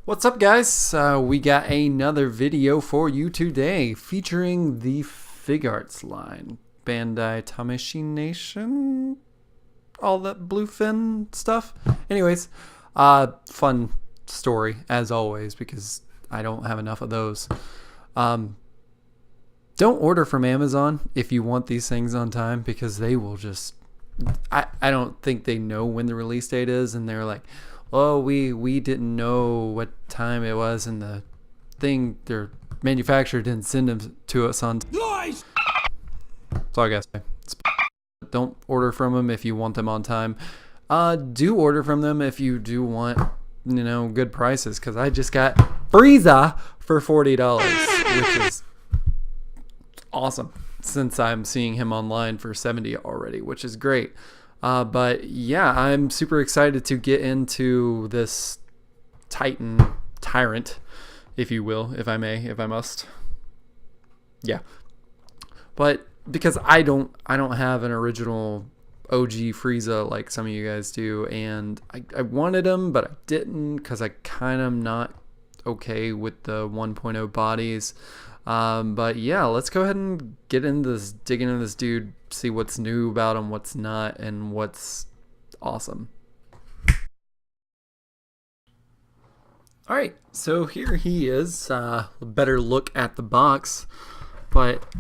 What's up, guys? We got another video for you today featuring the Fig Arts line. Bandai Tamashii Nation? All that bluefin stuff? Anyways, fun story as always because I don't have enough of those. Don't order from Amazon if you want these things on time because they will just... I don't think they know when the release date is, and they're like, oh, we didn't know what time it was, and the thing, their manufacturer didn't send them to us on time. Nice! That's all I gotta say. Don't order from them if you want them on time. Do order from them if you do want, good prices, because I just got Freeza for $40, which is awesome, since I'm seeing him online for $70 already, which is great. But yeah, I'm super excited to get into this tyrant, if you will, if I must. Yeah. But because I don't have an original OG Freeza like some of you guys do, and I wanted him, but I didn't because I kind of not okay with the 1.0 bodies. But yeah, let's go ahead and get into this, dig into this dude, see what's new about him, what's not, and what's awesome. Alright, so here he is. A better look at the box, but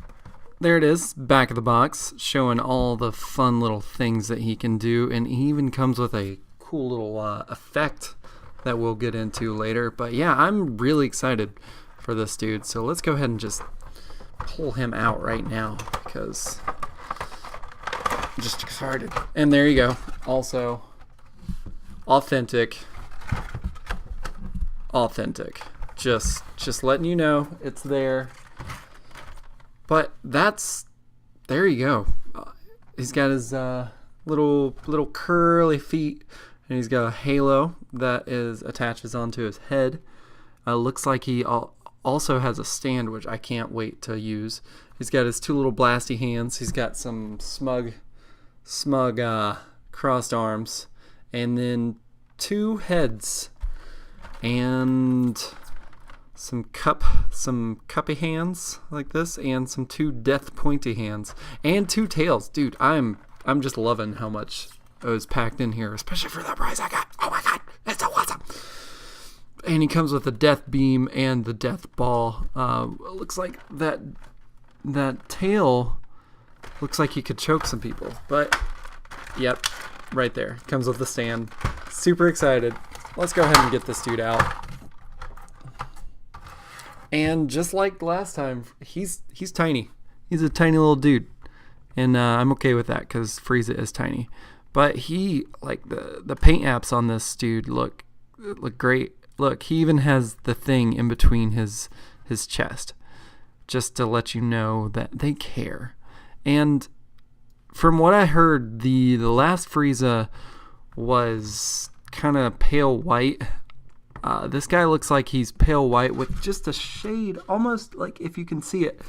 there it is, back of the box, showing all the fun little things that he can do, and he even comes with a cool little effect that we'll get into later. But yeah, I'm really excited for this dude, so let's go ahead and just pull him out right now because I'm just excited. And there you go, also authentic, just letting you know it's there. But there you go. He's got his little curly feet, and he's got a halo that attaches onto his head. Looks like he also has a stand, which I can't wait to use. He's got his two little blasty hands. He's got some smug crossed arms, and then two heads, and some cuppy hands like this, and some two death pointy hands, and two tails. Dude, I'm just loving how much is packed in here, especially for that price I got. Oh my god, it's so awesome. And he comes with the death beam and the death ball. Looks like that tail looks like he could choke some people. But, yep, right there. Comes with the stand. Super excited. Let's go ahead and get this dude out. And just like last time, he's tiny. He's a tiny little dude. And I'm okay with that because Freeza is tiny. But he, like, the paint apps on this dude look great. Look, he even has the thing in between his chest, just to let you know that they care. And from what I heard, the last Freeza was kind of pale white. This guy looks like he's pale white with just a shade, almost like if you can see it.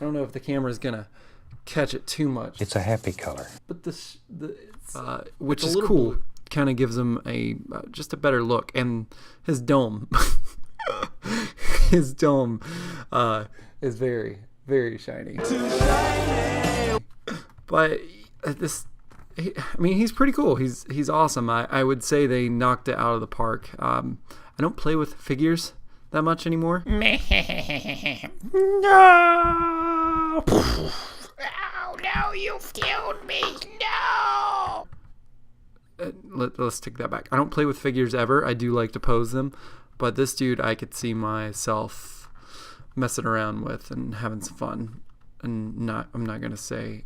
I don't know if the camera's gonna catch it too much. It's a happy color. But which is cool. Kind of gives him just a better look, and his dome is very, very shiny. But he's pretty cool. He's awesome. I would say they knocked it out of the park. I don't play with figures that much anymore. No! Oh no, you've killed me! No! Let's take that back. I don't play with figures ever. I do like to pose them, but this dude I could see myself messing around with and having some fun. And I'm not gonna say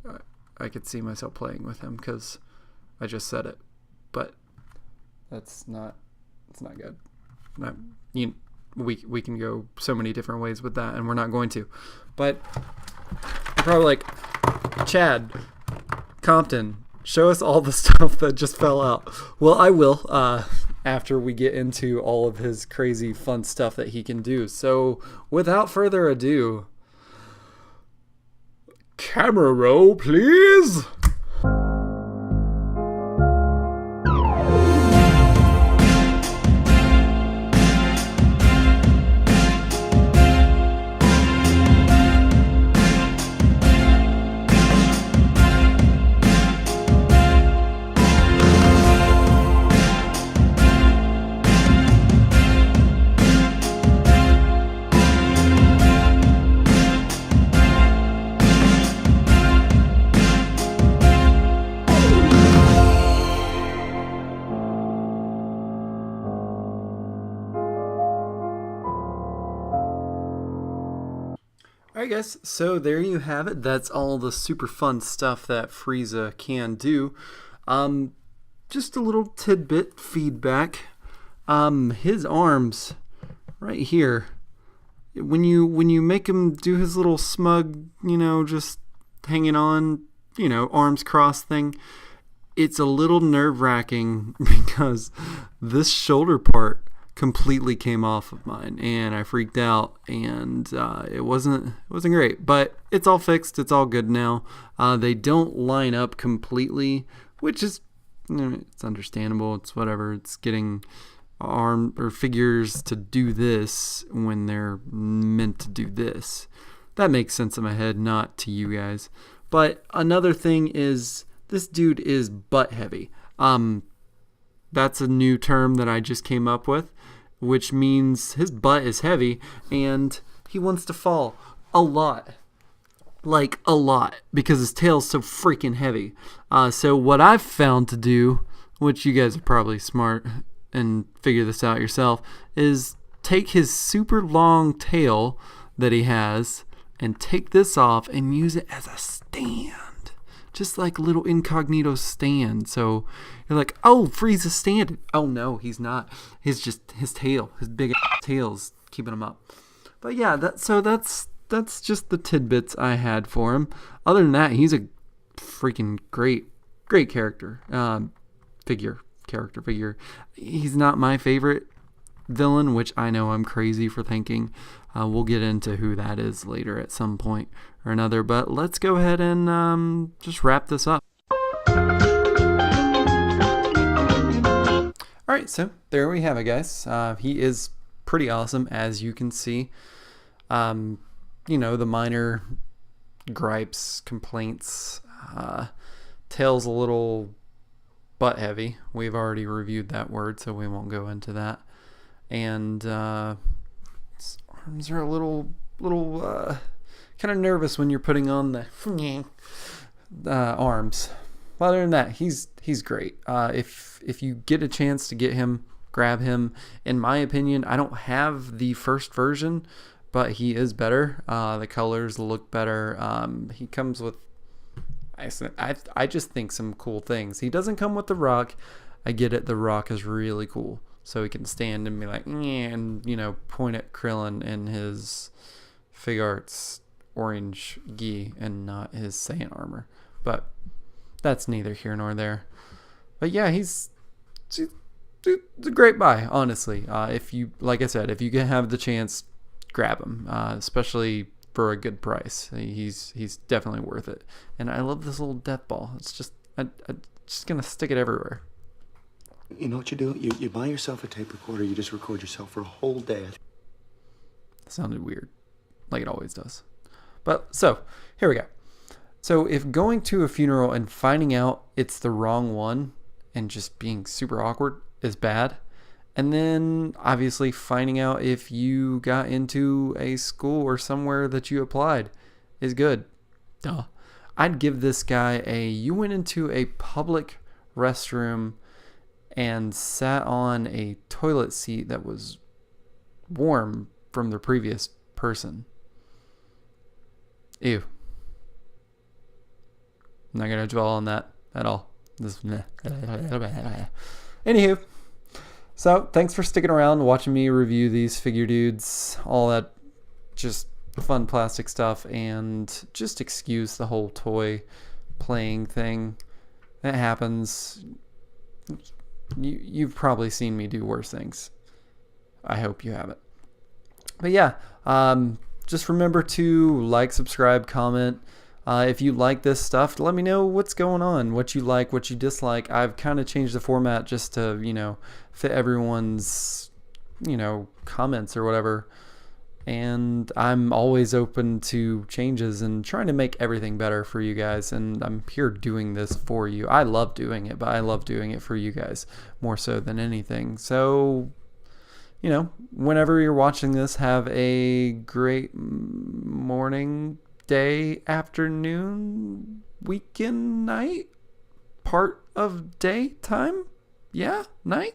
I could see myself playing with him because I just said it, but it's not good. We can go so many different ways with that, and we're not going to. But you're probably like, Chad, Compton, show us all the stuff that just fell out. Well, I will after we get into all of his crazy fun stuff that he can do. So without further ado, camera roll, please. Alright guys, so there you have it. That's all the super fun stuff that Freeza can do. Just a little tidbit feedback. His arms right here, when you make him do his little smug, just hanging on, arms crossed thing, it's a little nerve-wracking because this shoulder part completely came off of mine and I freaked out, and it wasn't great, but it's all fixed. It's all good now. They don't line up completely, which is it's understandable. It's whatever. It's getting arm or figures to do this when they're meant to do this. That makes sense in my head, not to you guys. But another thing is this dude is butt heavy. That's a new term that I just came up with, which means his butt is heavy and he wants to fall a lot. Like a lot, because his tail's so freaking heavy. So what I've found to do, which you guys are probably smart and figure this out yourself, is take his super long tail that he has and take this off and use it as a stand. Just like a little incognito stand. So you're like, oh, Frieza's standing. Oh no, he's not. He's just his tail, his big tail's keeping him up. But yeah, that's just the tidbits I had for him. Other than that, he's a freaking great character. Character figure. He's not my favorite villain, which I know I'm crazy for thinking. We'll get into who that is later at some point or another. But let's go ahead and just wrap this up. Alright, so there we have it, guys. He is pretty awesome, as you can see. The minor gripes, complaints, tail's a little butt heavy. We've already reviewed that word, so we won't go into that. And his arms are a little kind of nervous when you're putting on the arms. But other than that, he's great. If you get a chance to get him, grab him. In my opinion, I don't have the first version, but he is better. The colors look better. He comes with, I just think, some cool things. He doesn't come with the rock. I get it. The rock is really cool. So he can stand and be like, and, point at Krillin in his Fig Arts orange gi and not his Saiyan armor. But that's neither here nor there. But yeah, he's a great buy, honestly. If you, like I said, if you can have the chance, grab him, especially for a good price. He's definitely worth it. And I love this little death ball. It's just I'm just gonna stick it everywhere. You know what you do? You buy yourself a tape recorder. You just record yourself for a whole day. That sounded weird, like it always does. But so here we go. So if going to a funeral and finding out it's the wrong one and just being super awkward is bad, and then obviously finding out if you got into a school or somewhere that you applied is good. Duh. I'd give this guy you went into a public restroom and sat on a toilet seat that was warm from the previous person. Ew. I'm not going to dwell on that at all. Anywho. So, thanks for sticking around, watching me review these figure dudes, all that just fun plastic stuff, and just excuse the whole toy playing thing. That happens. You've probably seen me do worse things. I hope you haven't. But yeah, just remember to like, subscribe, comment. If you like this stuff, let me know what's going on, what you like, what you dislike. I've kind of changed the format just to, fit everyone's, comments or whatever. And I'm always open to changes and trying to make everything better for you guys. And I'm here doing this for you. I love doing it, but I love doing it for you guys more so than anything. So, whenever you're watching this, have a great morning, day, afternoon, weekend, night, part of day, time, night.